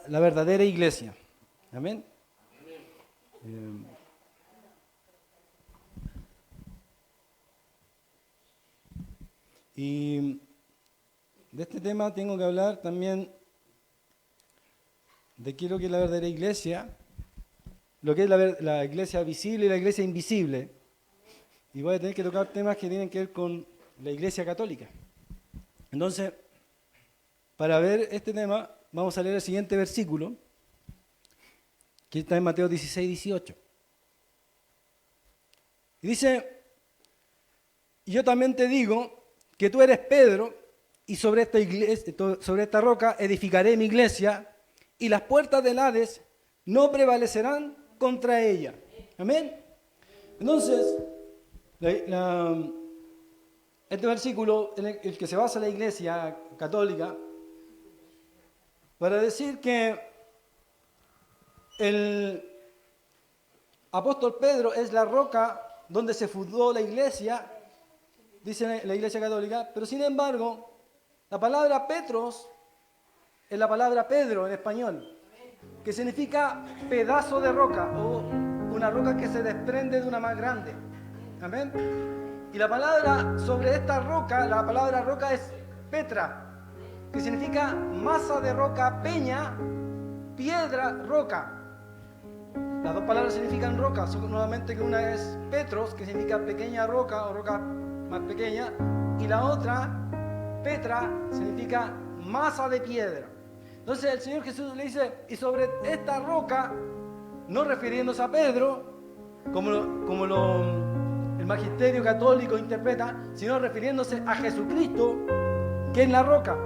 la verdadera iglesia. Amén. Y de este tema tengo que hablar también de qué es lo que es la verdadera iglesia, lo que es la iglesia visible y la iglesia invisible. Y voy a tener que tocar temas que tienen que ver con la iglesia católica. Entonces, para ver este tema, vamos a leer el siguiente versículo, que está en Mateo 16, 18. Y dice: y yo también te digo que tú eres Pedro, y sobre esta roca edificaré mi iglesia, y las puertas del Hades no prevalecerán contra ella. Amén. Entonces, este versículo en el que se basa la iglesia católica, para decir que el apóstol Pedro es la roca donde se fundó la iglesia, dice la iglesia católica, pero sin embargo, la palabra Petros es la palabra Pedro en español, que significa pedazo de roca o una roca que se desprende de una más grande. Amén. Y la palabra sobre esta roca, la palabra roca es Petra, que significa masa de roca, peña, piedra, roca. Las dos palabras significan roca, nuevamente que una es Petros, que significa pequeña roca o roca más pequeña, y la otra, Petra, significa masa de piedra. Entonces el Señor Jesús le dice, y sobre esta roca, no refiriéndose a Pedro, como el magisterio católico interpreta, sino refiriéndose a Jesucristo, que es la roca.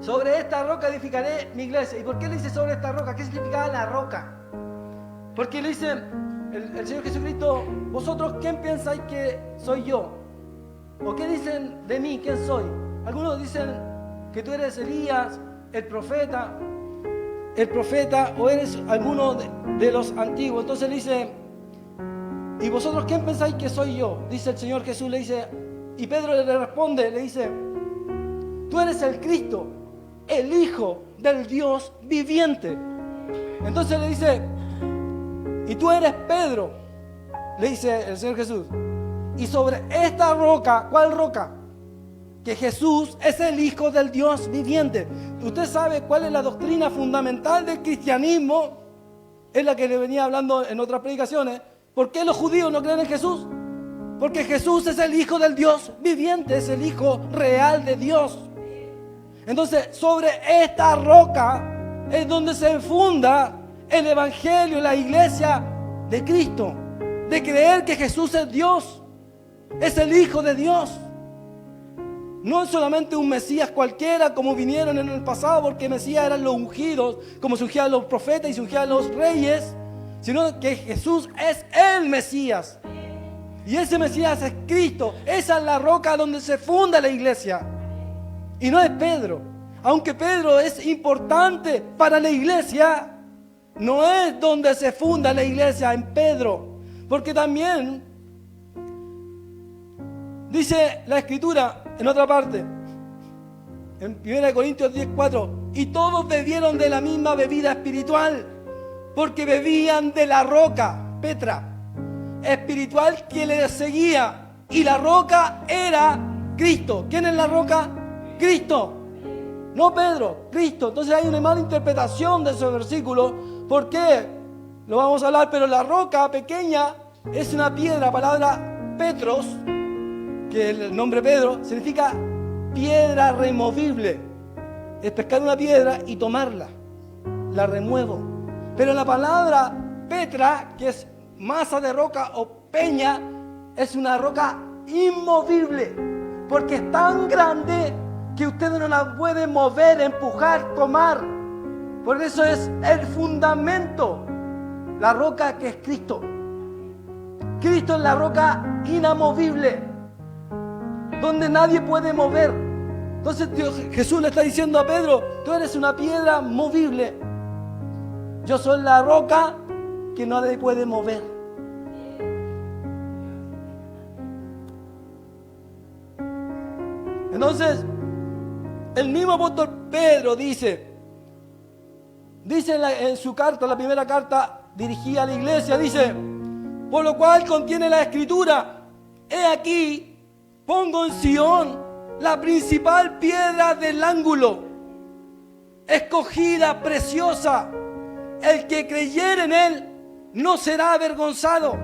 Sobre esta roca edificaré mi iglesia. ¿Y por qué le dice sobre esta roca? ¿Qué significaba la roca? Porque le dice el Señor Jesucristo, vosotros, ¿quién pensáis que soy yo? ¿O qué dicen de mí? ¿Quién soy? Algunos dicen que tú eres Elías, el profeta, o eres alguno de los antiguos. Entonces le dice, ¿y vosotros quién pensáis que soy yo? Dice el Señor Jesús, le dice, y Pedro le responde, le dice, tú eres el Cristo, el Hijo del Dios viviente. Entonces le dice, y tú eres Pedro, le dice el Señor Jesús, y sobre esta roca, ¿cuál roca? Que Jesús es el Hijo del Dios viviente. ¿Usted sabe cuál es la doctrina fundamental del cristianismo? Es la que le venía hablando en otras predicaciones. ¿Por qué los judíos no creen en Jesús? Porque Jesús es el Hijo del Dios viviente, es el Hijo real de Dios. Entonces, sobre esta roca es donde se funda el Evangelio, la iglesia de Cristo, de creer que Jesús es Dios, es el Hijo de Dios. No es solamente un Mesías cualquiera como vinieron en el pasado, porque Mesías eran los ungidos, como se ungían los profetas y se ungían los reyes, sino que Jesús es el Mesías. Y ese Mesías es Cristo. Esa es la roca donde se funda la iglesia. Y no es Pedro. Aunque Pedro es importante para la iglesia, no es donde se funda la iglesia, en Pedro. Porque también dice la Escritura en otra parte, en 1 Corintios 10:4, y todos bebieron de la misma bebida espiritual, porque bebían de la roca, Petra, espiritual que les seguía, y la roca era Cristo. ¿Quién es la roca? Cristo, no Pedro, Cristo. Entonces hay una mala interpretación de ese versículo. ¿Por qué? Lo vamos a hablar, pero la roca pequeña es una piedra. La palabra Petros, que el nombre Pedro, significa piedra removible. Es pescar una piedra y tomarla, la remuevo. Pero la palabra Petra, que es masa de roca o peña, es una roca inmovible, porque es tan grande que ustedes no la pueden mover, empujar, tomar. Por eso es el fundamento, la roca que es Cristo. Cristo es la roca inamovible, donde nadie puede mover. Entonces Jesús le está diciendo a Pedro, tú eres una piedra movible, yo soy la roca que nadie puede mover. Entonces el mismo apóstol Pedro dice, dice en su carta, la primera carta dirigida a la iglesia, dice, por lo cual contiene la escritura, he aquí, pongo en Sión la principal piedra del ángulo, escogida, preciosa, el que creyere en él no será avergonzado,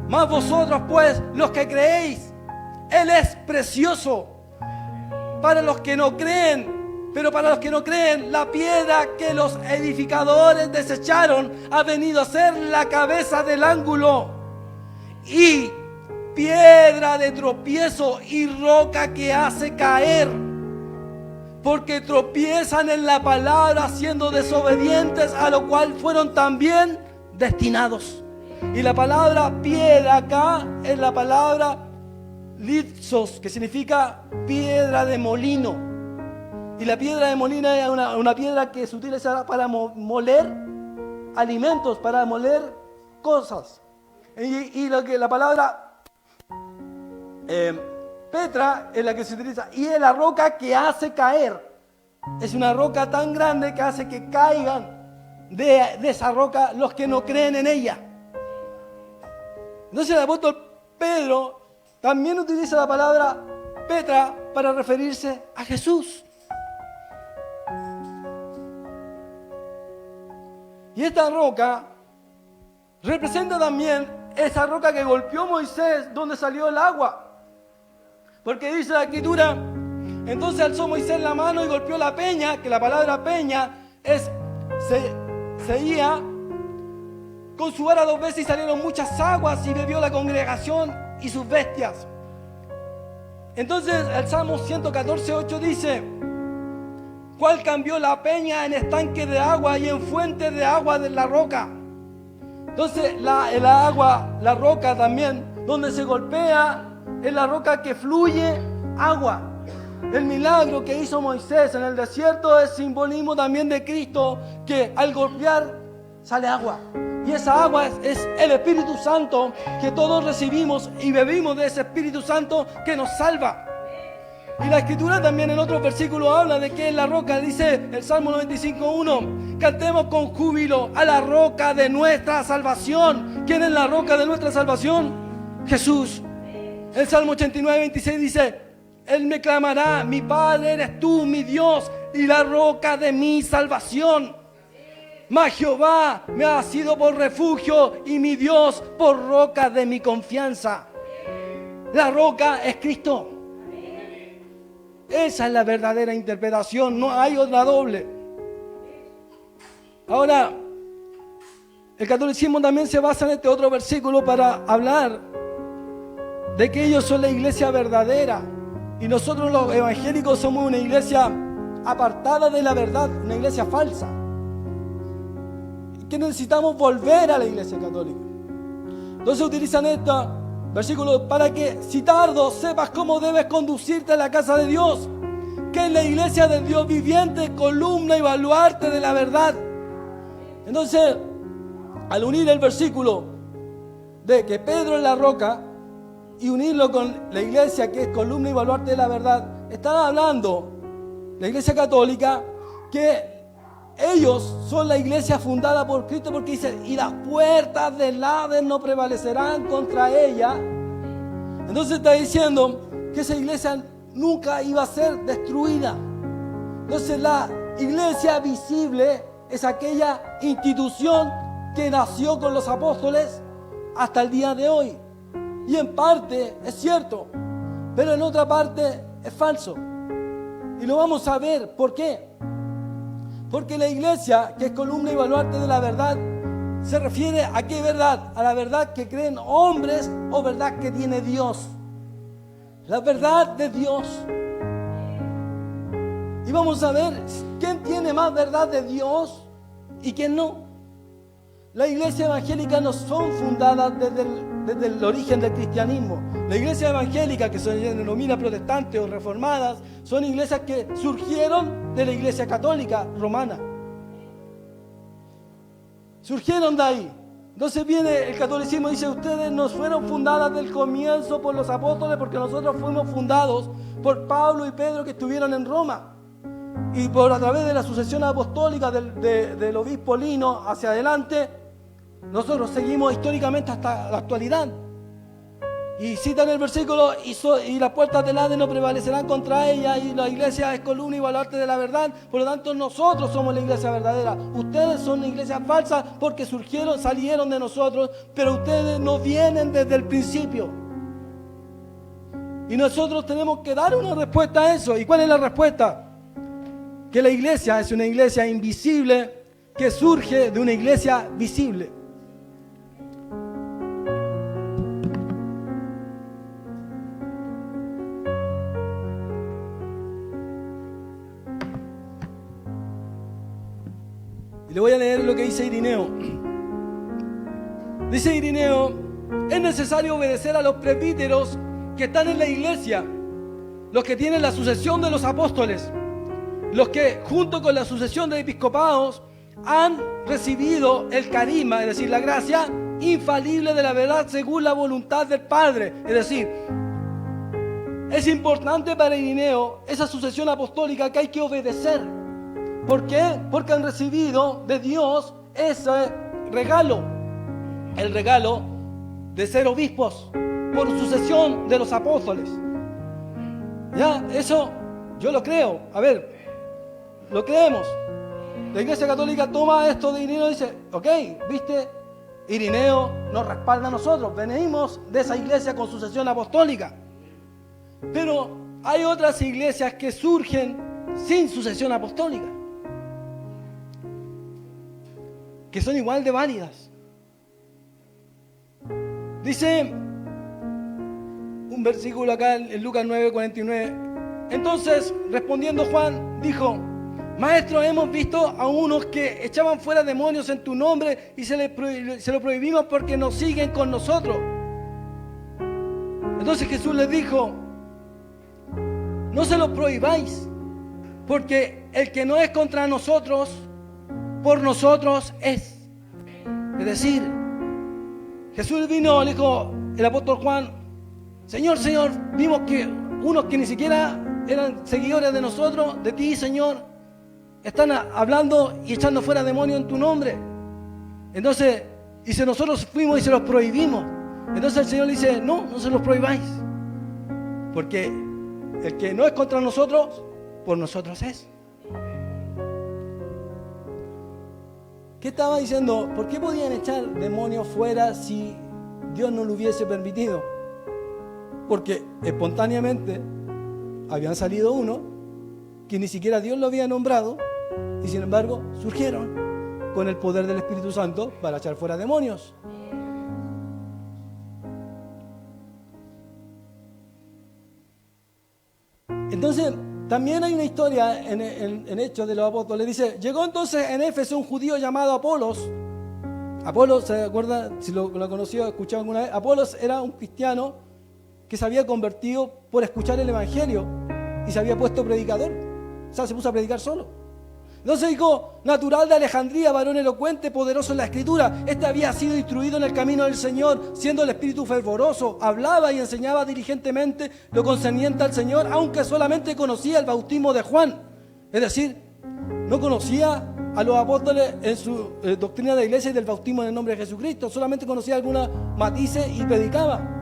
mas vosotros pues, los que creéis, él es precioso para los que no creen, pero para los que no creen, la piedra que los edificadores desecharon ha venido a ser la cabeza del ángulo y piedra de tropiezo y roca que hace caer, porque tropiezan en la palabra siendo desobedientes, a lo cual fueron también destinados. Y la palabra piedra acá es la palabra litsos, que significa piedra de molino. Y la piedra de molino es una piedra que se utiliza para moler alimentos, para moler cosas. Y lo que la palabra Petra es la que se utiliza, y es la roca que hace caer. Es una roca tan grande que hace que caigan de esa roca los que no creen en ella. Entonces el apóstol Pedro también utiliza la palabra Petra para referirse a Jesús. Y esta roca representa también esa roca que golpeó Moisés donde salió el agua. Porque dice la escritura, entonces alzó Moisés la mano y golpeó la peña, que la palabra peña es seguía con su vara 2 veces y salieron muchas aguas y bebió la congregación y sus bestias. Entonces el Salmo 114:8 dice, ¿cuál cambió la peña en estanque de agua y en fuente de agua de la roca? Entonces el agua, la roca también, donde se golpea, es la roca que fluye agua. El milagro que hizo Moisés en el desierto es simbolismo también de Cristo, que al golpear sale agua. Y esa agua es el Espíritu Santo que todos recibimos y bebimos de ese Espíritu Santo que nos salva. Y la Escritura también en otros versículos habla de que es la roca. Dice el Salmo 95:1, cantemos con júbilo a la roca de nuestra salvación. ¿Quién es la roca de nuestra salvación? Jesús. El Salmo 89:26 dice, Él me clamará, mi Padre eres tú, mi Dios, y la roca de mi salvación. Mas Jehová me ha sido por refugio y mi Dios por roca de mi confianza. La roca es Cristo. Esa es la verdadera interpretación, no hay otra doble. Ahora, el catolicismo también se basa en este otro versículo para hablar de que ellos son la iglesia verdadera y nosotros los evangélicos somos una iglesia apartada de la verdad, una iglesia falsa. Que necesitamos volver a la iglesia católica. Entonces utilizan este versículo para que, si tardo, sepas cómo debes conducirte a la casa de Dios, que es la iglesia del Dios viviente, columna y baluarte de la verdad. Entonces, al unir el versículo de que Pedro es la roca y unirlo con la iglesia que es columna y baluarte de la verdad, están hablando la iglesia católica que ellos son la iglesia fundada por Cristo, porque dice, y las puertas del Hades no prevalecerán contra ella. Entonces está diciendo que esa iglesia nunca iba a ser destruida. Entonces la iglesia visible es aquella institución que nació con los apóstoles hasta el día de hoy. Y en parte es cierto, pero en otra parte es falso. Y lo vamos a ver. ¿Por qué? Porque la iglesia, que es columna y baluarte de la verdad, se refiere a qué verdad, a la verdad que creen hombres o verdad que tiene Dios. La verdad de Dios. Y vamos a ver quién tiene más verdad de Dios y quién no. La iglesia evangélica no son fundadas desde el origen del cristianismo. La iglesia evangélica, que se denomina protestantes o reformadas, son iglesias que surgieron de la iglesia católica romana. Surgieron de ahí. Entonces viene el catolicismo y dice, ustedes no fueron fundadas del comienzo por los apóstoles, porque nosotros fuimos fundados por Pablo y Pedro que estuvieron en Roma. y por a través de la sucesión apostólica del obispo Lino hacia adelante, nosotros seguimos históricamente hasta la actualidad. Y citan el versículo, y las puertas del Hades no prevalecerán contra ella, y la iglesia es columna y baluarte de la verdad. Por lo tanto, nosotros somos la iglesia verdadera. Ustedes son iglesias falsas porque salieron de nosotros, pero ustedes no vienen desde el principio. Y nosotros tenemos que dar una respuesta a eso. ¿Y cuál es la respuesta? Que la iglesia es una iglesia invisible que surge de una iglesia visible. Le voy a leer lo que dice Irineo. Dice Irineo: es necesario obedecer a los presbíteros que están en la iglesia, los que tienen la sucesión de los apóstoles, los que junto con la sucesión de episcopados han recibido el carisma, es decir, la gracia infalible de la verdad según la voluntad del Padre. Es decir, es importante para Irineo esa sucesión apostólica que hay que obedecer. ¿Por qué? Porque han recibido de Dios ese regalo, el regalo de ser obispos por sucesión de los apóstoles. Ya, eso yo lo creo. A ver, lo creemos. La Iglesia Católica toma esto de Irineo y dice: ok, viste, Irineo nos respalda a nosotros, venimos de esa iglesia con sucesión apostólica. Pero hay otras iglesias que surgen sin sucesión apostólica, que son igual de válidas. Dice un versículo acá en Lucas 9:49. Entonces, respondiendo Juan, dijo: Maestro, hemos visto a unos que echaban fuera demonios en tu nombre y se lo prohibimos porque nos siguen con nosotros. Entonces Jesús les dijo: no se lo prohibáis, porque el que no es contra nosotros, por nosotros es. Es decir, Jesús vino, le dijo el apóstol Juan: Señor, Señor, vimos que unos que ni siquiera eran seguidores de nosotros, de ti, Señor, están hablando y echando fuera demonios en tu nombre. Entonces, dice, nosotros fuimos y se los prohibimos. Entonces el Señor le dice: no se los prohibáis, porque el que no es contra nosotros, por nosotros es. ¿Qué estaba diciendo? ¿Por qué podían echar demonios fuera si Dios no lo hubiese permitido? Porque espontáneamente habían salido uno que ni siquiera Dios lo había nombrado, y sin embargo surgieron con el poder del Espíritu Santo para echar fuera demonios. Entonces, también hay una historia en Hechos de los Apóstoles. Dice: llegó entonces en Éfeso un judío llamado Apolos. Apolos, ¿se acuerda? Si lo conoció, escuchado alguna vez. Apolos era un cristiano que se había convertido por escuchar el Evangelio y se había puesto predicador. O sea, se puso a predicar solo. Entonces dijo: natural de Alejandría, varón elocuente, poderoso en la Escritura. Este había sido instruido en el camino del Señor, siendo el espíritu fervoroso. Hablaba y enseñaba diligentemente lo concerniente al Señor, aunque solamente conocía el bautismo de Juan. Es decir, no conocía a los apóstoles en su doctrina de la iglesia y del bautismo en el nombre de Jesucristo. Solamente conocía algunos matices y predicaba.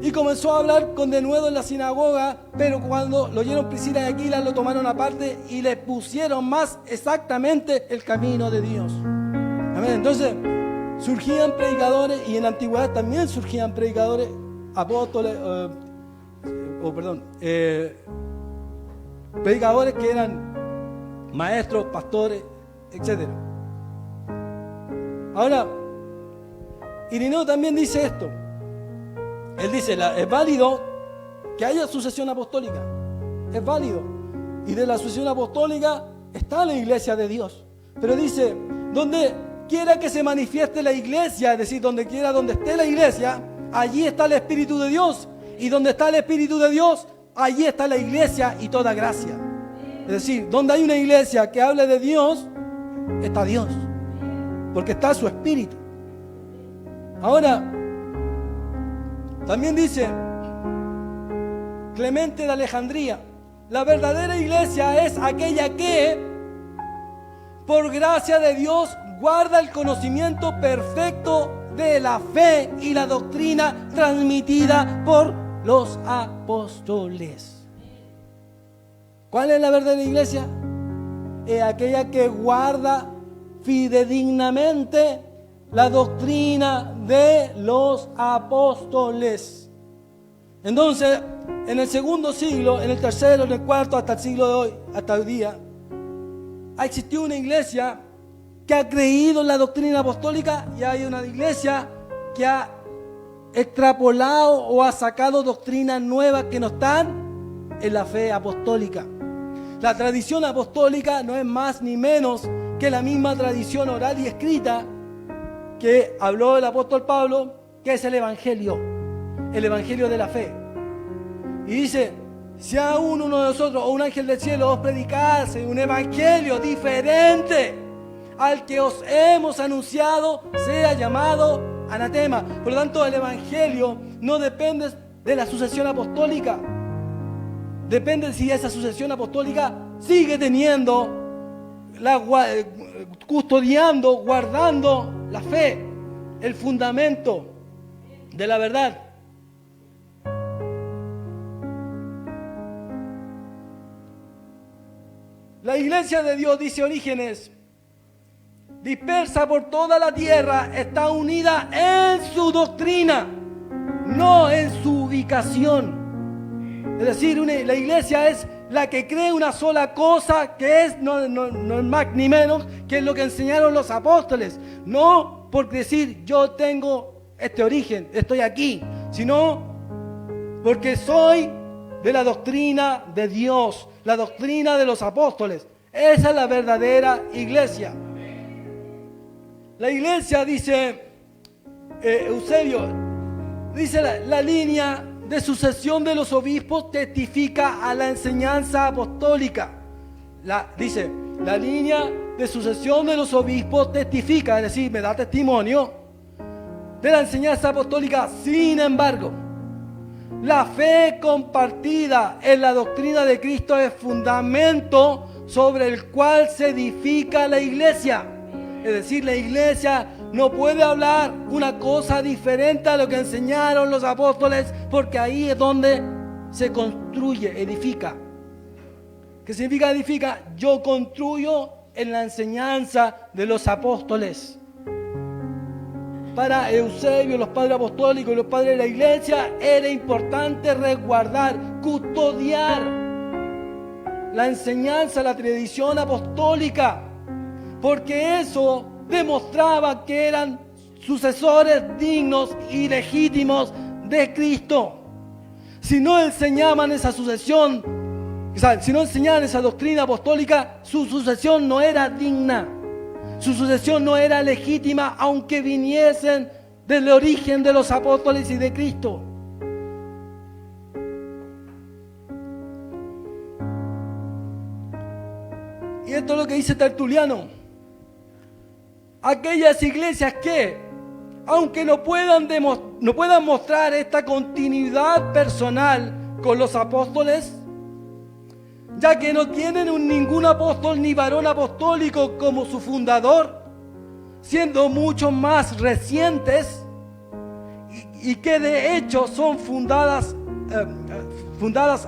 Y comenzó a hablar con denuedo en la sinagoga, pero cuando lo oyeron Priscila y Aquila, lo tomaron aparte y le pusieron más exactamente el camino de Dios. Amén. Entonces, surgían predicadores, y en la antigüedad también surgían predicadores, apóstoles, predicadores que eran maestros, pastores, etc. Ahora, Irineo también dice esto. Él dice: es válido que haya sucesión apostólica, es válido, y de la sucesión apostólica está la iglesia de Dios. Pero dice: donde quiera que se manifieste la iglesia, es decir, donde esté la iglesia, allí está el Espíritu de Dios, y donde está el Espíritu de Dios, allí está la iglesia y toda gracia. Es decir, donde hay una iglesia que hable de Dios, está Dios, porque está su Espíritu. Ahora, también dice Clemente de Alejandría: La verdadera iglesia es aquella que, por gracia de Dios, guarda el conocimiento perfecto de la fe y la doctrina transmitida por los apóstoles. ¿Cuál es la verdadera iglesia? Es aquella que guarda fidedignamente la doctrina de los apóstoles. Entonces, en el segundo siglo, en el tercero, en el cuarto, hasta el siglo de hoy, hasta hoy día, ha existido una iglesia que ha creído en la doctrina apostólica y hay una iglesia que ha extrapolado o ha sacado doctrinas nuevas que no están en la fe apostólica. La tradición apostólica no es más ni menos que la misma tradición oral y escrita que habló el apóstol Pablo, que es el evangelio de la fe. Y dice, si aún uno de nosotros o un ángel del cielo os predicase un evangelio diferente al que os hemos anunciado, sea llamado anatema. Por lo tanto, el evangelio no depende de la sucesión apostólica. Depende si esa sucesión apostólica sigue teniendo, custodiando, guardando la fe, el fundamento de la verdad. La iglesia de Dios, dice Orígenes, dispersa por toda la tierra, está unida en su doctrina, no en su ubicación. Es decir, la iglesia es la que cree una sola cosa, que es no es más ni menos que lo que enseñaron los apóstoles. No por decir yo tengo este origen, estoy aquí, sino porque soy de la doctrina de Dios, la doctrina de los apóstoles. Esa es la verdadera iglesia. La iglesia, dice Eusebio, dice la línea de sucesión de los obispos testifica a la enseñanza apostólica. Dice, la línea de sucesión de los obispos testifica, es decir, me da testimonio de la enseñanza apostólica. Sin embargo, la fe compartida en la doctrina de Cristo es fundamento sobre el cual se edifica la iglesia. Es decir, la iglesia no puede hablar una cosa diferente a lo que enseñaron los apóstoles, porque ahí es donde se construye, edifica. ¿Qué significa edifica? Yo construyo en la enseñanza de los apóstoles. Para Eusebio, los padres apostólicos y los padres de la iglesia, era importante resguardar, custodiar la enseñanza, la tradición apostólica, porque eso demostraba que eran sucesores dignos y legítimos de Cristo. Si no enseñaban esa sucesión, si no enseñaban esa doctrina apostólica, su sucesión no era digna. Su sucesión no era legítima, aunque viniesen del origen de los apóstoles y de Cristo. Y esto es lo que dice Tertuliano. Aquellas iglesias que, aunque no puedan mostrar esta continuidad personal con los apóstoles, ya que no tienen ningún apóstol ni varón apostólico como su fundador, siendo mucho más recientes y que de hecho son fundadas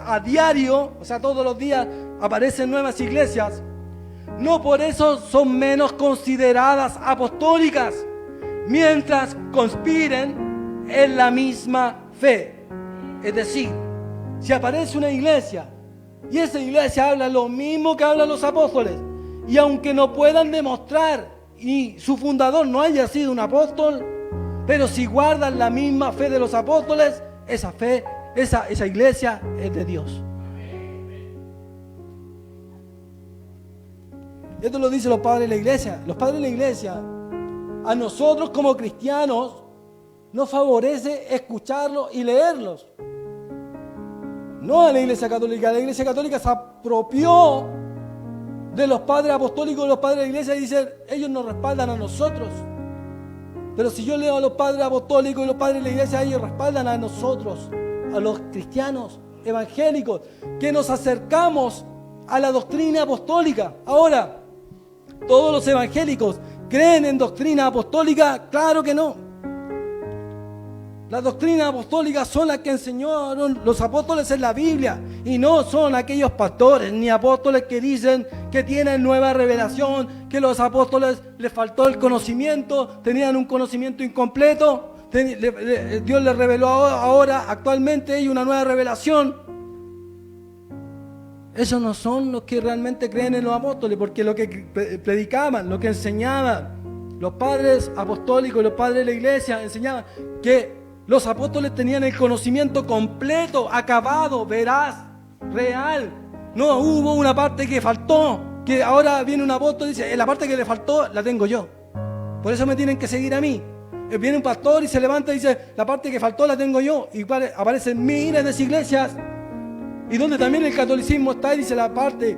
a diario, o sea, todos los días aparecen nuevas iglesias, no por eso son menos consideradas apostólicas, mientras conspiren en la misma fe. Es decir, si aparece una iglesia y esa iglesia habla lo mismo que hablan los apóstoles, y aunque no puedan demostrar y su fundador no haya sido un apóstol, pero si guardan la misma fe de los apóstoles, esa fe, esa iglesia es de Dios. Esto lo dicen los padres de la iglesia. Los padres de la iglesia, a nosotros como cristianos, nos favorece escucharlos y leerlos. No a la iglesia católica. La iglesia católica se apropió de los padres apostólicos y los padres de la iglesia y dicen, ellos nos respaldan a nosotros. Pero si yo leo a los padres apostólicos y los padres de la iglesia, ellos respaldan a nosotros, a los cristianos. evangélicos que nos acercamos a la doctrina apostólica. Ahora, ¿todos los evangélicos creen en doctrina apostólica? Claro que no. Las doctrinas apostólicas son las que enseñaron los apóstoles en la Biblia y no son aquellos pastores ni apóstoles que dicen que tienen nueva revelación, que los apóstoles les faltó el conocimiento, tenían un conocimiento incompleto, Dios les reveló ahora, actualmente hay una nueva revelación. Esos no son los que realmente creen en los apóstoles, porque lo que predicaban, lo que enseñaban los padres apostólicos, los padres de la iglesia enseñaban que los apóstoles tenían el conocimiento completo, acabado, veraz, real. No hubo una parte que faltó, que ahora viene un apóstol y dice, la parte que le faltó la tengo yo. Por eso me tienen que seguir a mí. Viene un pastor y se levanta y dice, la parte que faltó la tengo yo. Y aparecen miles de iglesias. Y donde también el catolicismo está y dice la parte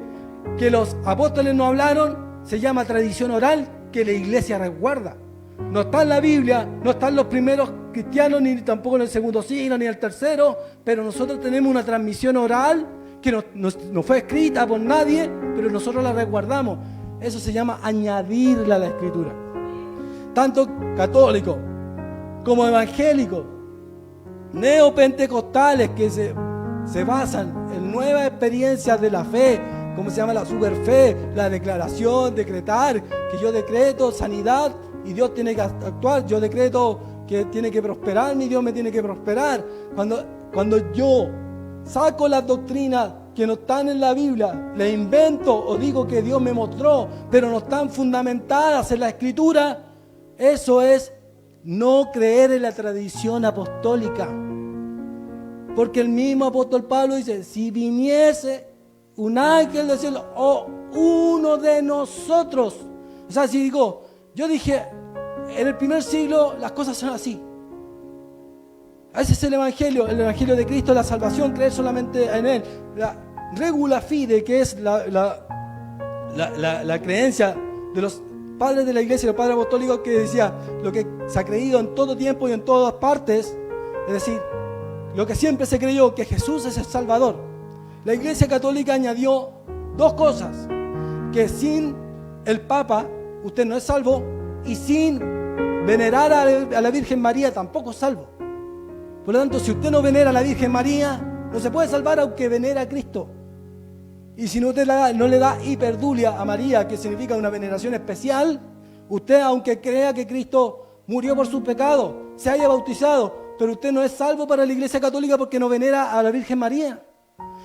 que los apóstoles no hablaron, se llama tradición oral que la iglesia resguarda. No está en la Biblia, no están los primeros cristianos, ni tampoco en el segundo siglo, ni el tercero, pero nosotros tenemos una transmisión oral que no fue escrita por nadie, pero nosotros la resguardamos. Eso se llama añadirla a la Escritura. Tanto católicos como evangélicos, neopentecostales que se basan en nuevas experiencias de la fe, como se llama la superfe, la declaración, decretar, que yo decreto sanidad y Dios tiene que actuar, yo decreto que tiene que prosperar, mi Dios me tiene que prosperar. Cuando yo saco las doctrinas que no están en la Biblia, les invento o digo que Dios me mostró, pero no están fundamentadas en la Escritura, eso es no creer en la tradición apostólica. Porque el mismo apóstol Pablo dice, si viniese un ángel del cielo o uno de nosotros. O sea, si digo, yo dije, en el primer siglo las cosas son así. Ese es el evangelio de Cristo, la salvación, creer solamente en Él. La regula fide, que es la creencia de los padres de la iglesia, los padres apostólicos, que decía lo que se ha creído en todo tiempo y en todas partes, es decir, lo que siempre se creyó, que Jesús es el Salvador. La iglesia católica añadió dos cosas, que sin el Papa usted no es salvo y sin venerar a la Virgen María tampoco es salvo. Por lo tanto, si usted no venera a la Virgen María, no se puede salvar aunque venera a Cristo. Y si usted no le da hiperdulia a María, que significa una veneración especial, usted, aunque crea que Cristo murió por sus pecados, se haya bautizado, pero usted no es salvo para la iglesia católica porque no venera a la Virgen María.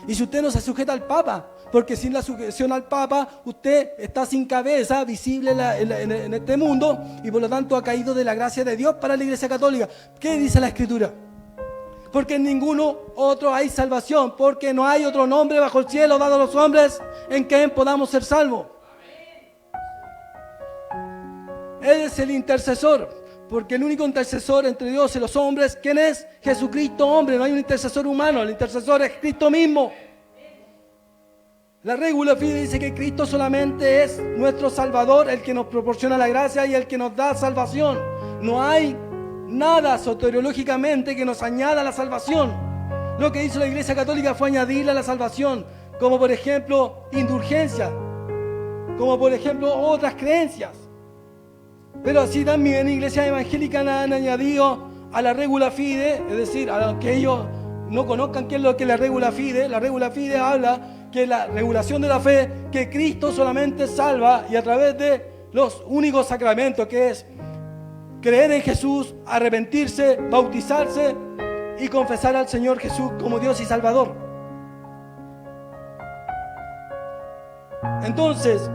Y si usted no se sujeta al Papa, porque sin la sujeción al Papa usted está sin cabeza, visible en este mundo, y por lo tanto ha caído de la gracia de Dios para la iglesia católica. ¿Qué dice la Escritura? Porque en ninguno otro hay salvación, porque no hay otro nombre bajo el cielo dado a los hombres en que podamos ser salvos. Él es el intercesor, porque el único intercesor entre Dios y los hombres, ¿quién es? Jesucristo hombre, no hay un intercesor humano, el intercesor es Cristo mismo. La regula fide dice que Cristo solamente es nuestro Salvador, el que nos proporciona la gracia y el que nos da salvación. No hay nada soteriológicamente que nos añada a la salvación. Lo que hizo la Iglesia Católica fue añadirle a la salvación, como por ejemplo indulgencia, como por ejemplo otras creencias. Pero así también iglesias evangélicas han añadido a la regula fide, es decir, a los que ellos no conozcan qué es lo que es la regula fide. La regula fide habla que la regulación de la fe, que Cristo solamente salva y a través de los únicos sacramentos, que es creer en Jesús, arrepentirse, bautizarse y confesar al Señor Jesús como Dios y Salvador. Entonces,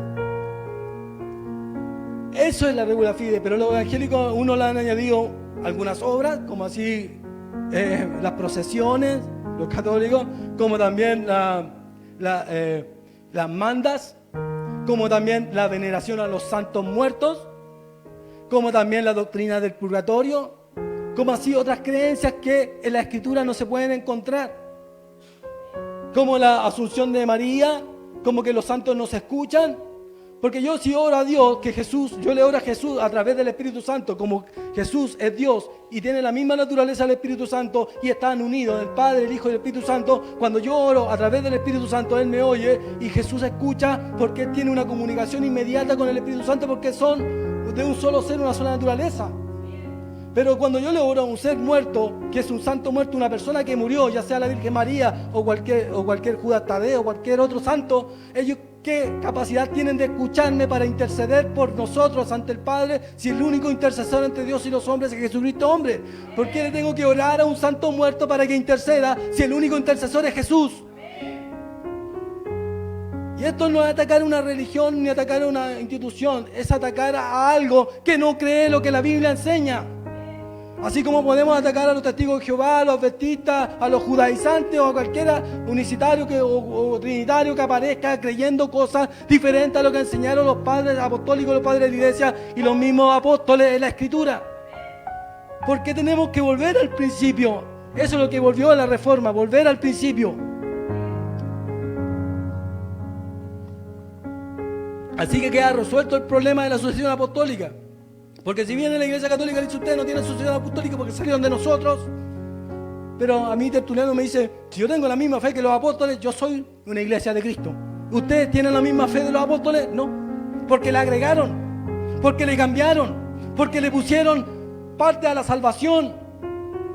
eso es la regula fide, pero los evangélicos uno le han añadido algunas obras, como así las procesiones, los católicos, como también las mandas, como también la veneración a los santos muertos, como también la doctrina del purgatorio, como así otras creencias que en la Escritura no se pueden encontrar, como la asunción de María, como que los santos no se escuchan, Porque yo si oro a Dios, que Jesús, yo le oro a Jesús a través del Espíritu Santo, como Jesús es Dios y tiene la misma naturaleza del Espíritu Santo y están unidos, el Padre, el Hijo y el Espíritu Santo. Cuando yo oro a través del Espíritu Santo, Él me oye y Jesús escucha, porque Él tiene una comunicación inmediata con el Espíritu Santo, porque son de un solo ser, una sola naturaleza. Pero cuando yo le oro a un ser muerto, que es un santo muerto, una persona que murió, ya sea la Virgen María o cualquier Judas Tadeo o cualquier otro santo, ellos ¿qué capacidad tienen de escucharme para interceder por nosotros ante el Padre si el único intercesor entre Dios y los hombres es Jesucristo hombre? ¿Por qué le tengo que orar a un santo muerto para que interceda si el único intercesor es Jesús? Y esto no es atacar una religión ni atacar a una institución, es atacar a algo que no cree lo que la Biblia enseña. Así como podemos atacar a los testigos de Jehová, a los adventistas, a los judaizantes o a cualquiera unicitario o trinitario que aparezca creyendo cosas diferentes a lo que enseñaron los padres apostólicos, los padres de la iglesia y los mismos apóstoles en la Escritura. Porque tenemos que volver al principio. Eso es lo que volvió a la Reforma, volver al principio. Así que queda resuelto el problema de la sucesión apostólica. Porque si bien en la Iglesia Católica dice ustedes no tienen sucesión apostólica porque salieron de nosotros, pero a mí Tertuliano me dice, si yo tengo la misma fe que los apóstoles, yo soy una iglesia de Cristo. ¿Ustedes tienen la misma fe de los apóstoles? No, porque le agregaron, porque le cambiaron, porque le pusieron parte a la salvación.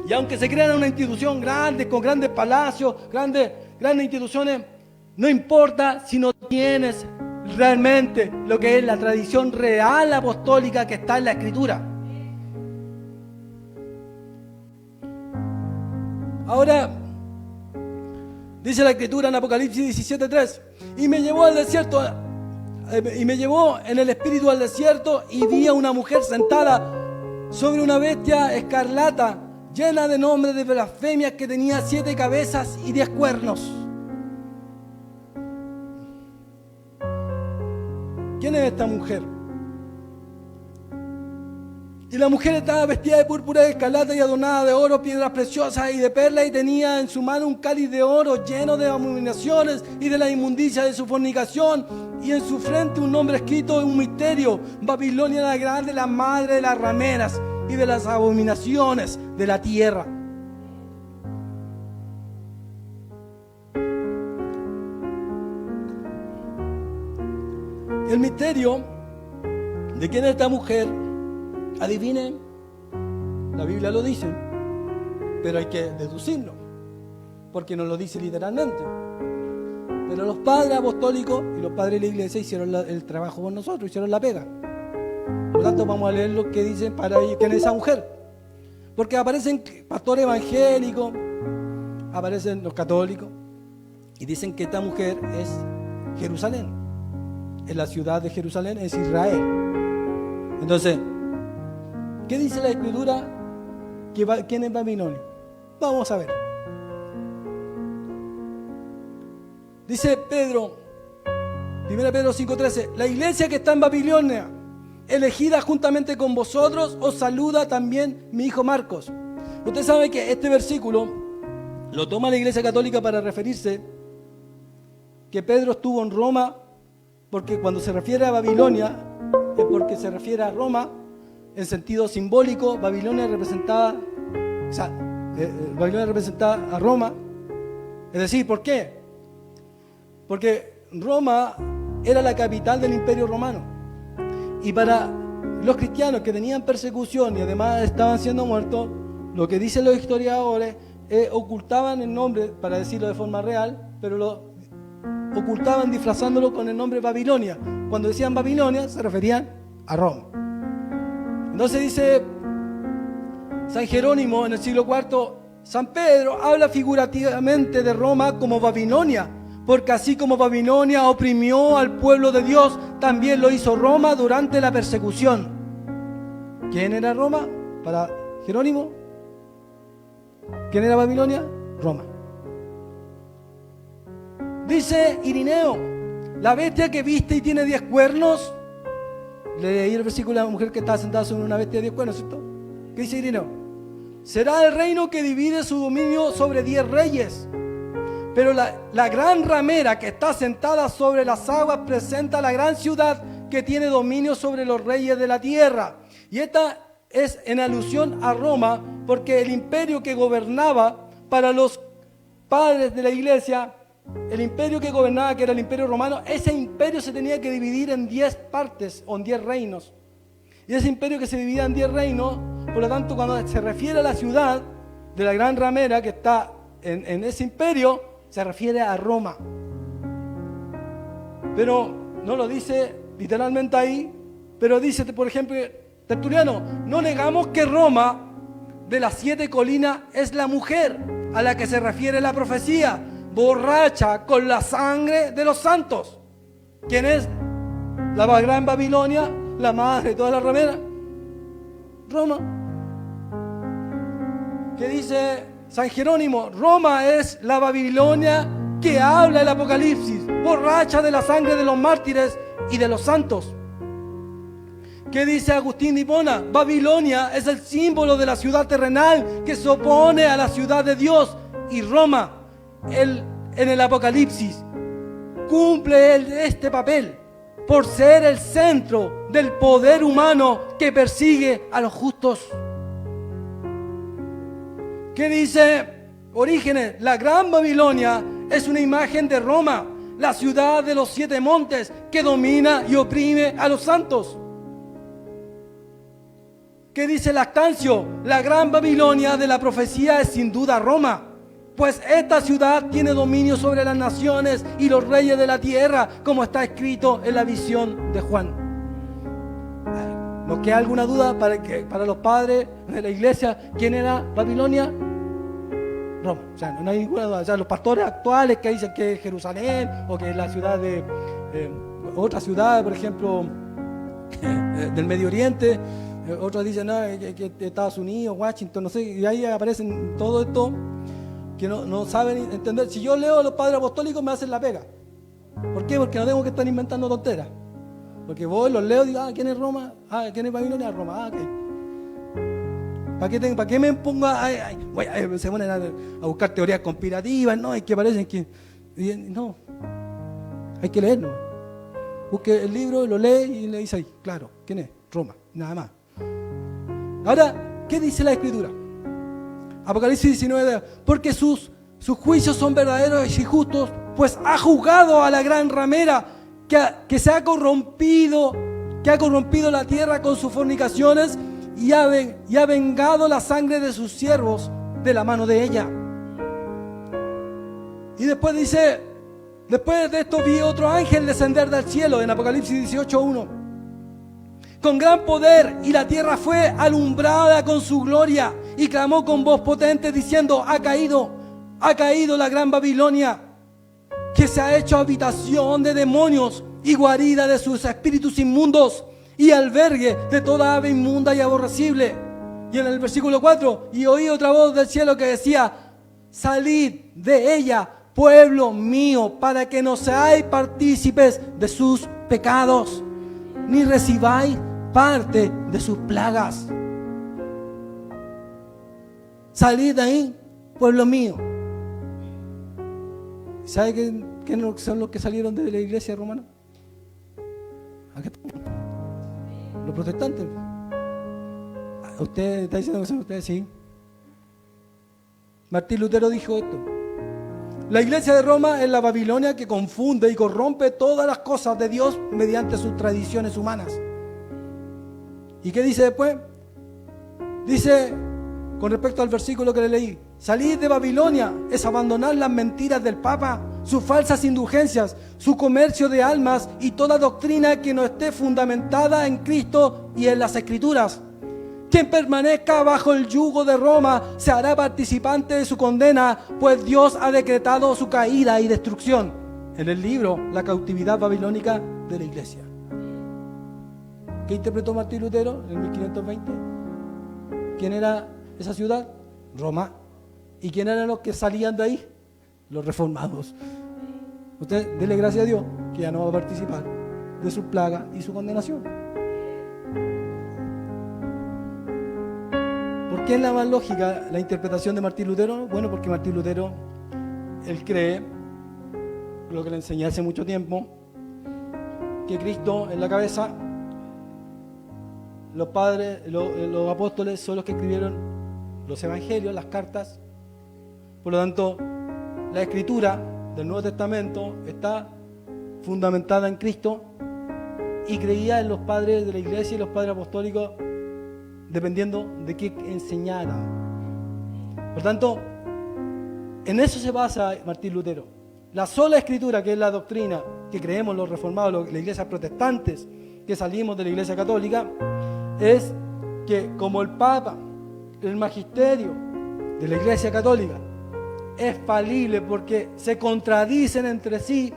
Y aunque se crean una institución grande, con grandes palacios, grandes instituciones, no importa si no tienes realmente lo que es la tradición real apostólica que está en la Escritura. Ahora, dice la Escritura en Apocalipsis 17:3, y me llevó al desierto, y me llevó en el espíritu al desierto, y vi a una mujer sentada sobre una bestia escarlata, llena de nombres de blasfemias, que tenía 7 cabezas y 10 cuernos. ¿Quién es esta mujer? Y la mujer estaba vestida de púrpura, de escarlata y adornada de oro, piedras preciosas y de perlas, y tenía en su mano un cáliz de oro lleno de abominaciones y de la inmundicia de su fornicación, y en su frente un nombre escrito, un misterio: Babilonia la grande, la madre de las rameras y de las abominaciones de la tierra. El misterio de quién es esta mujer, adivinen, la Biblia lo dice, pero hay que deducirlo, porque no lo dice literalmente. Pero los padres apostólicos y los padres de la iglesia hicieron el trabajo con nosotros, hicieron la pega. Por lo tanto, vamos a leer lo que dicen para ellos quién es esa mujer. Porque aparecen pastores evangélicos, aparecen los católicos, y dicen que esta mujer es Jerusalén. En la ciudad de Jerusalén es Israel. Entonces, ¿qué dice la Escritura? ¿Quién es Babilonia? Vamos a ver. Dice Pedro, 1 Pedro 5:13, la iglesia que está en Babilonia, elegida juntamente con vosotros, os saluda también mi hijo Marcos. Usted sabe que este versículo lo toma la Iglesia Católica para referirse que Pedro estuvo en Roma, porque cuando se refiere a Babilonia es porque se refiere a Roma en sentido simbólico. Babilonia representaba a Roma. Es decir, ¿por qué? Porque Roma era la capital del Imperio Romano, y para los cristianos que tenían persecución y además estaban siendo muertos, lo que dicen los historiadores ocultaban el nombre, para decirlo de forma real, pero lo ocultaban disfrazándolo con el nombre Babilonia. Cuando decían Babilonia se referían a Roma. Entonces dice San Jerónimo en el siglo IV, San Pedro habla figurativamente de Roma como Babilonia, porque así como Babilonia oprimió al pueblo de Dios, también lo hizo Roma durante la persecución. ¿Quién era Roma? Para Jerónimo, ¿quién era Babilonia? Roma. Dice Irineo, la bestia que viste y tiene 10 cuernos. Leí el versículo de la mujer que estaba sentada sobre una bestia de 10 cuernos, ¿cierto? ¿Qué dice Irineo? Será el reino que divide su dominio sobre 10 reyes. Pero la gran ramera que está sentada sobre las aguas presenta la gran ciudad que tiene dominio sobre los reyes de la tierra. Y esta es en alusión a Roma, porque el imperio que gobernaba para los padres de la iglesia, el imperio que gobernaba, que era el imperio romano, ese imperio se tenía que dividir en 10 partes o en 10 reinos. Y ese imperio que se dividía en 10 reinos, por lo tanto, cuando se refiere a la ciudad de la gran ramera que está en ese imperio, se refiere a Roma. Pero no lo dice literalmente ahí, pero dice, por ejemplo, Tertuliano, no negamos que Roma, de las 7 colinas, es la mujer a la que se refiere la profecía, borracha con la sangre de los santos. ¿Quién es la gran Babilonia, la madre de todas las rameras? Roma. ¿Qué dice San Jerónimo? Roma es la Babilonia que habla el Apocalipsis, borracha de la sangre de los mártires y de los santos. ¿Qué dice Agustín de Hipona? Babilonia es el símbolo de la ciudad terrenal que se opone a la ciudad de Dios. Y Roma, en el Apocalipsis, cumple este papel por ser el centro del poder humano que persigue a los justos. ¿Qué dice Orígenes? La gran Babilonia es una imagen de Roma, la ciudad de los 7 montes que domina y oprime a los santos. ¿Qué dice Lactancio? La gran Babilonia de la profecía es sin duda Roma, pues esta ciudad tiene dominio sobre las naciones y los reyes de la tierra, como está escrito en la visión de Juan. ¿Nos queda alguna duda para los padres de la iglesia? ¿Quién era Babilonia? Roma. O sea, no hay ninguna duda. O sea, los pastores actuales que dicen que es Jerusalén o que es la ciudad de otra ciudad, por ejemplo, del Medio Oriente. Otros dicen que Estados Unidos, Washington, no sé, y ahí aparecen todo esto que no saben entender. Si yo leo a los padres apostólicos me hacen la pega. ¿Por qué? Porque no tengo que estar inventando tonteras. Porque voy, los leo y digo, ¿quién es Roma? ¿Quién es Babilonia? Roma. Ok. ¿Para qué me ponga? Se ponen a buscar teorías conspirativas, ¿no? Y que parecen que... No, hay que leerlo. Busque el libro, lo lee y le dice ahí, claro, ¿quién es? Roma, nada más. Ahora, ¿qué dice la Escritura? Apocalipsis 19, porque sus juicios son verdaderos y justos, pues ha juzgado a la gran ramera que ha corrompido la tierra con sus fornicaciones y ha vengado la sangre de sus siervos de la mano de ella. Y después dice, después de esto vi otro ángel descender del cielo en Apocalipsis 18:1. Con gran poder, y la tierra fue alumbrada con su gloria, y clamó con voz potente diciendo, ha caído la gran Babilonia, que se ha hecho habitación de demonios y guarida de sus espíritus inmundos y albergue de toda ave inmunda y aborrecible. Y en el versículo 4, y oí otra voz del cielo que decía, salid de ella, pueblo mío, para que no seáis partícipes de sus pecados, ni recibáis parte de sus plagas. Salid de ahí, pueblo mío. ¿Sabe qué son los que salieron de la iglesia romana? Los protestantes. ¿Usted está diciendo que son ustedes? Sí. Martín Lutero dijo esto: la iglesia de Roma es la Babilonia que confunde y corrompe todas las cosas de Dios mediante sus tradiciones humanas. ¿Y qué dice después? Dice, con respecto al versículo que le leí, salir de Babilonia es abandonar las mentiras del Papa, sus falsas indulgencias, su comercio de almas y toda doctrina que no esté fundamentada en Cristo y en las Escrituras. Quien permanezca bajo el yugo de Roma se hará participante de su condena, pues Dios ha decretado su caída y destrucción. En el libro La cautividad babilónica de la iglesia. ¿Qué interpretó Martín Lutero en 1520? ¿Quién era esa ciudad? Roma. ¿Y quién eran los que salían de ahí? Los reformados. Usted dele gracias a Dios que ya no va a participar de su plaga y su condenación. ¿Por qué es la más lógica la interpretación de Martín Lutero? Bueno, porque Martín Lutero, él cree, lo que le enseñé hace mucho tiempo, que Cristo es la cabeza. Los padres, los apóstoles son los que escribieron los evangelios, las cartas. Por lo tanto, la escritura del Nuevo Testamento está fundamentada en Cristo y creía en los padres de la iglesia y los padres apostólicos dependiendo de qué enseñaran. Por tanto, en eso se basa Martín Lutero. La sola escritura, que es la doctrina que creemos los reformados, las iglesias protestantes que salimos de la iglesia católica, es que como el Papa, el magisterio de la iglesia católica es falible porque se contradicen entre sí,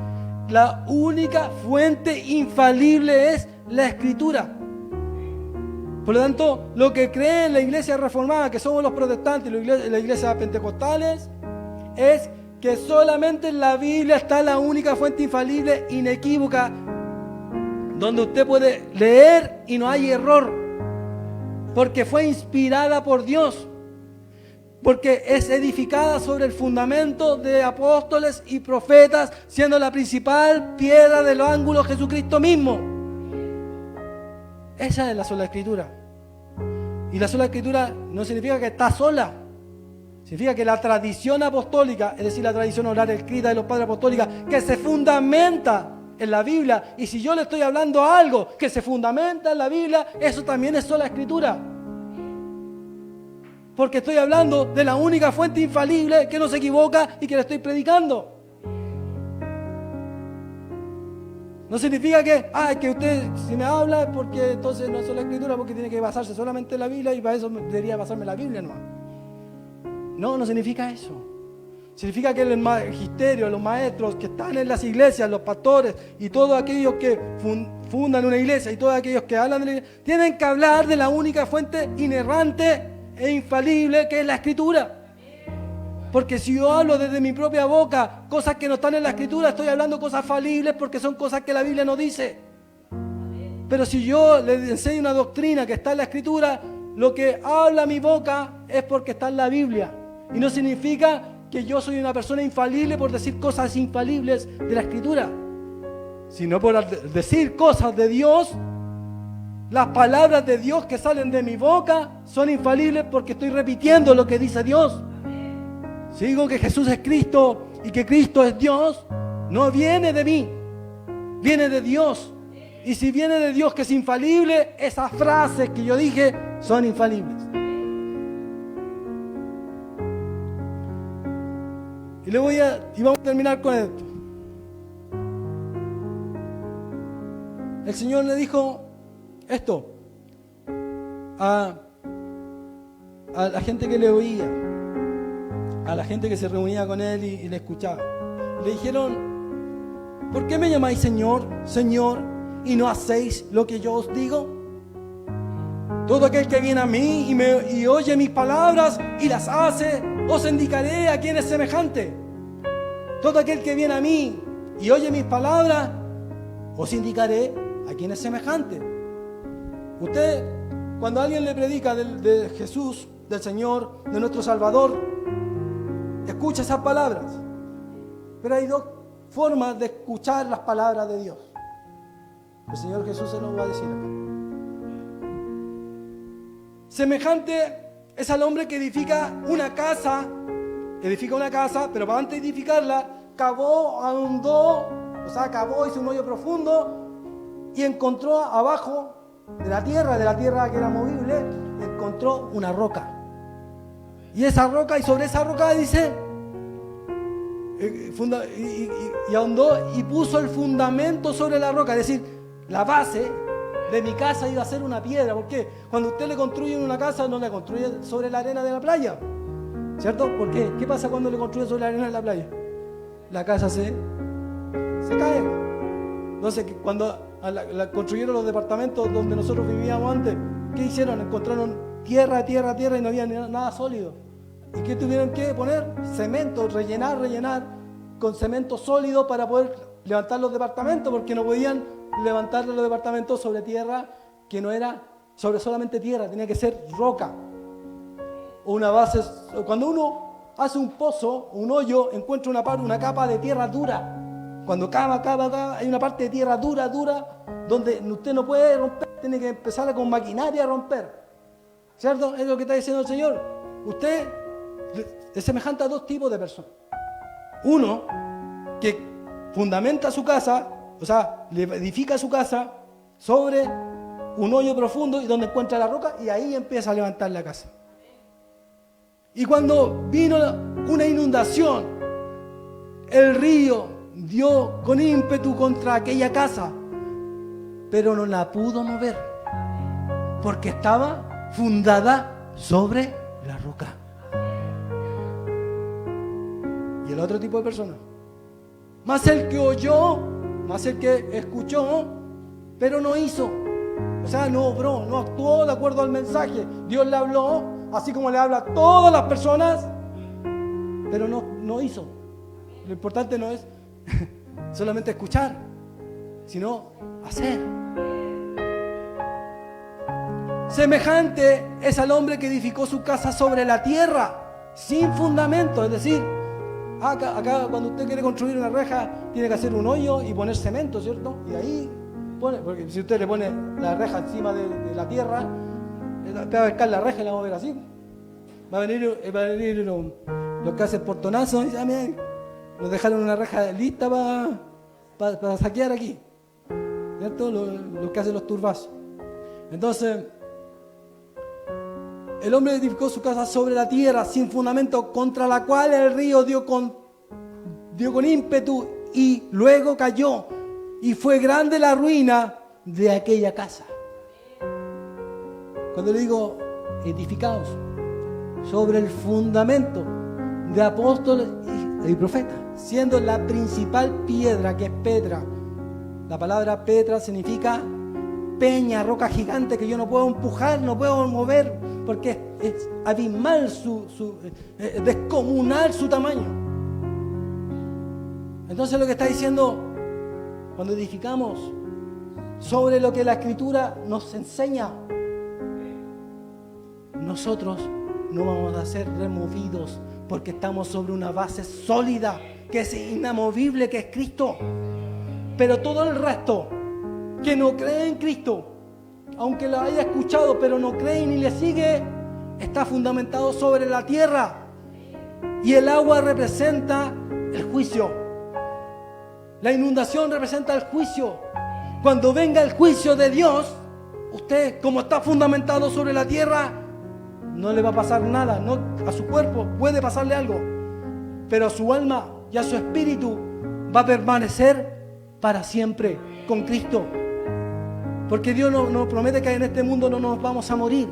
la única fuente infalible es la escritura. Por lo tanto, lo que cree la iglesia reformada, que somos los protestantes y las iglesias pentecostales, es que solamente en la Biblia está la única fuente infalible, inequívoca, donde usted puede leer y no hay error, porque fue inspirada por Dios, porque es edificada sobre el fundamento de apóstoles y profetas, siendo la principal piedra del ángulo Jesucristo mismo. Esa es la sola escritura. Y la sola escritura no significa que está sola. Significa que la tradición apostólica, es decir, la tradición oral escrita de los padres apostólicos, que se fundamenta en la Biblia, y si yo le estoy hablando algo que se fundamenta en la Biblia, eso también es sola escritura. Porque estoy hablando de la única fuente infalible que no se equivoca y que le estoy predicando. No significa que usted, si me habla, porque entonces no es sola escritura, porque tiene que basarse solamente en la Biblia y para eso debería basarme en la Biblia nomás. No, no significa eso. Significa que el magisterio, los maestros que están en las iglesias, los pastores y todos aquellos que fundan una iglesia y todos aquellos que hablan de la iglesia, tienen que hablar de la única fuente inerrante e infalible que es la escritura. Porque si yo hablo desde mi propia boca cosas que no están en la escritura, estoy hablando cosas falibles porque son cosas que la Biblia no dice. Pero si yo le enseño una doctrina que está en la escritura, lo que habla mi boca es porque está en la Biblia. Y no significa que yo soy una persona infalible por decir cosas infalibles de la escritura, sino por decir cosas de Dios. Las palabras de Dios que salen de mi boca son infalibles porque estoy repitiendo lo que dice Dios. Si digo que Jesús es Cristo y que Cristo es Dios, no viene de mí, viene de Dios. Y si viene de Dios que es infalible, esas frases que yo dije son infalibles. Y vamos a terminar con esto. El Señor le dijo esto a la gente que le oía, a la gente que se reunía con él y le escuchaba. Le dijeron: ¿por qué me llamáis Señor, Señor, y no hacéis lo que yo os digo? Todo aquel que viene a mí y oye mis palabras y las hace, os indicaré a quién es semejante. Todo aquel que viene a mí y oye mis palabras, os indicaré a quién es semejante. Usted, cuando alguien le predica de Jesús, del Señor, de nuestro Salvador, escucha esas palabras. Pero hay dos formas de escuchar las palabras de Dios. El Señor Jesús se nos va a decir acá. Semejante es al hombre que edifica una casa, pero para antes de edificarla, ahondó, hizo un hoyo profundo y encontró abajo de la tierra que era movible, encontró una roca. Y sobre esa roca dice, y ahondó y puso el fundamento sobre la roca, es decir, la base de mi casa iba a ser una piedra. ¿Por qué? Cuando usted le construye una casa, no la construye sobre la arena de la playa, ¿cierto? ¿Por qué? ¿Qué pasa cuando le construye sobre la arena de la playa? La casa se cae. Entonces, cuando construyeron los departamentos donde nosotros vivíamos antes, ¿qué hicieron? Encontraron tierra y no había nada sólido. ¿Y qué tuvieron que poner? Cemento, rellenar con cemento sólido para poder levantar los departamentos, porque no podían levantar los departamentos sobre tierra que no era sobre solamente tierra, tenía que ser roca o una base. Cuando uno hace un pozo, un hoyo, encuentra una capa de tierra dura, Cuando cava, hay una parte de tierra dura, donde usted no puede romper, tiene que empezar con maquinaria a romper. ¿Cierto? Es lo que está diciendo el Señor. Usted es semejante a dos tipos de personas. Uno, que fundamenta su casa, o sea, le edifica su casa sobre un hoyo profundo y donde encuentra la roca y ahí empieza a levantar la casa. Y cuando vino una inundación, el río dio con ímpetu contra aquella casa, pero no la pudo mover porque estaba fundada sobre la roca. Y el otro tipo de persona, más el que oyó, más el que escuchó, pero no hizo, o sea, no obró, no actuó de acuerdo al mensaje. Dios le habló, así como le habla a todas las personas, pero no hizo. Lo importante no es solamente escuchar, sino hacer. Semejante es al hombre que edificó su casa sobre la tierra, sin fundamento. Es decir, acá cuando usted quiere construir una reja, tiene que hacer un hoyo y poner cemento, ¿cierto? Y ahí pone, porque si usted le pone la reja encima de la tierra, te va a pescar la reja y la va a mover así. Va a venir los que hacen portonazos y dice, miren, nos dejaron una reja lista para saquear aquí, ¿cierto? Los que hacen los turbazos. Entonces, el hombre edificó su casa sobre la tierra sin fundamento, contra la cual el río dio con ímpetu y luego cayó, y fue grande la ruina de aquella casa. Cuando le digo edificados sobre el fundamento de apóstoles y profetas, siendo la principal piedra, que es Petra. La palabra Petra significa peña, roca gigante que yo no puedo empujar, no puedo mover, porque es abismal, descomunal su tamaño. Entonces lo que está diciendo, cuando edificamos sobre lo que la Escritura nos enseña, nosotros no vamos a ser removidos, porque estamos sobre una base sólida, que es inamovible, que es Cristo. Pero todo el resto que no cree en Cristo, aunque lo haya escuchado, pero no cree ni le sigue, está fundamentado sobre la tierra. Y el agua representa el juicio. La inundación representa el juicio. Cuando venga el juicio de Dios, usted, como está fundamentado sobre la tierra, no le va a pasar nada. No, a su cuerpo puede pasarle algo, pero a su alma y a su espíritu va a permanecer para siempre con Cristo. Porque Dios nos promete que en este mundo no nos vamos a morir.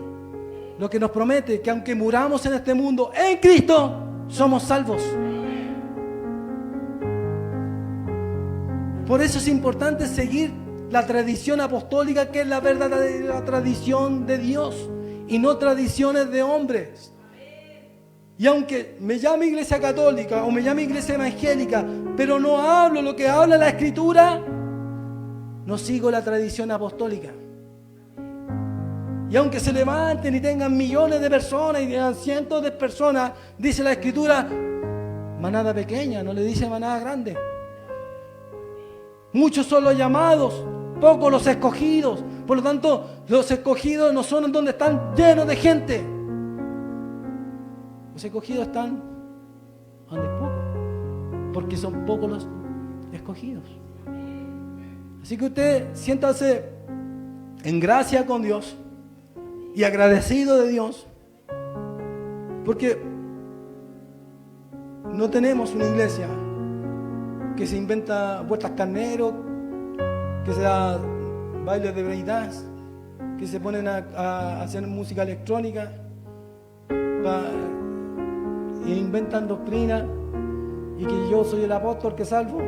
Lo que nos promete es que aunque muramos en este mundo, en Cristo somos salvos. Por eso es importante seguir la tradición apostólica, que es la verdadera tradición de Dios y no tradiciones de hombres. Y aunque me llame iglesia católica o me llame iglesia evangélica, pero no hablo lo que habla la Escritura, no sigo la tradición apostólica. Y aunque se levanten y tengan millones de personas y tengan cientos de personas, dice la Escritura, manada pequeña, no le dice manada grande. Muchos son los llamados, pocos los escogidos. Por lo tanto, los escogidos no son donde están llenos de gente. Los escogidos están donde es poco, porque son pocos los escogidos. Así que usted siéntase en gracia con Dios y agradecido de Dios, porque no tenemos una iglesia que se inventa vueltas carneros, que se da bailes de breakdance, que se ponen a hacer música electrónica e inventan doctrina, y que yo soy el apóstol que salvo,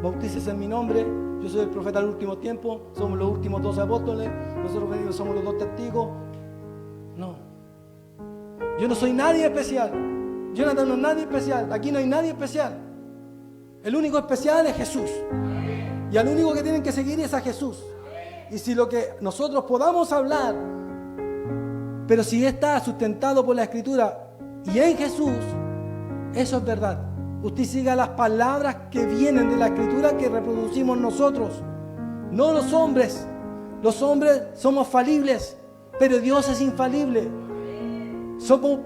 bautícese en mi nombre, yo soy el profeta del último tiempo, somos los últimos 12 apóstoles, nosotros venimos, somos los 2 testigos. No, yo no soy nadie especial, Jonathan no es nadie especial, aquí no hay nadie especial. El único especial es Jesús, y al único que tienen que seguir es a Jesús. Y si lo que nosotros podamos hablar, pero si está sustentado por la Escritura y en Jesús, eso es verdad. usted siga las palabras que vienen de la Escritura que reproducimos nosotros, no los hombres. Los hombres somos falibles, pero Dios es infalible.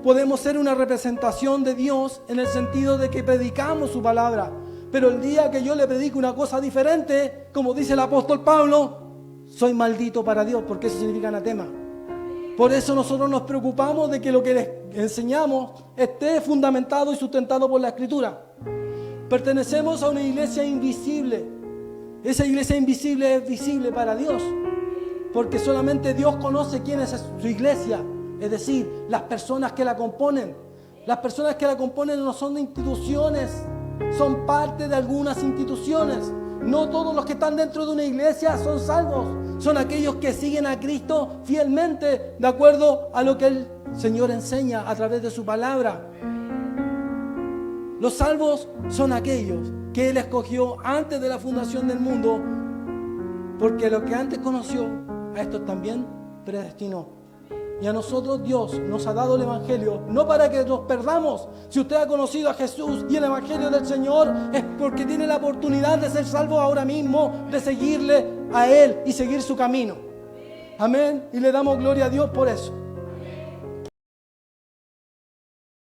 Podemos ser una representación de Dios en el sentido de que predicamos su palabra, pero el día que yo le predico una cosa diferente, como dice el apóstol Pablo, soy maldito para Dios, porque eso significa anatema. Por eso nosotros nos preocupamos de que lo que les enseñamos esté fundamentado y sustentado por la Escritura. Pertenecemos a una iglesia invisible. Esa iglesia invisible es visible para Dios, porque solamente Dios conoce quién es su iglesia, es decir, las personas que la componen. Las personas que la componen no son de instituciones, son parte de algunas instituciones. No todos los que están dentro de una iglesia son salvos, son aquellos que siguen a Cristo fielmente, de acuerdo a lo que el Señor enseña a través de su palabra. Los salvos son aquellos que Él escogió antes de la fundación del mundo, porque lo que antes conoció, a estos también predestinó. Y a nosotros Dios nos ha dado el Evangelio, no para que nos perdamos. Si usted ha conocido a Jesús y el Evangelio del Señor, es porque tiene la oportunidad de ser salvo ahora mismo, de seguirle a Él y seguir su camino. Amén. Y le damos gloria a Dios por eso.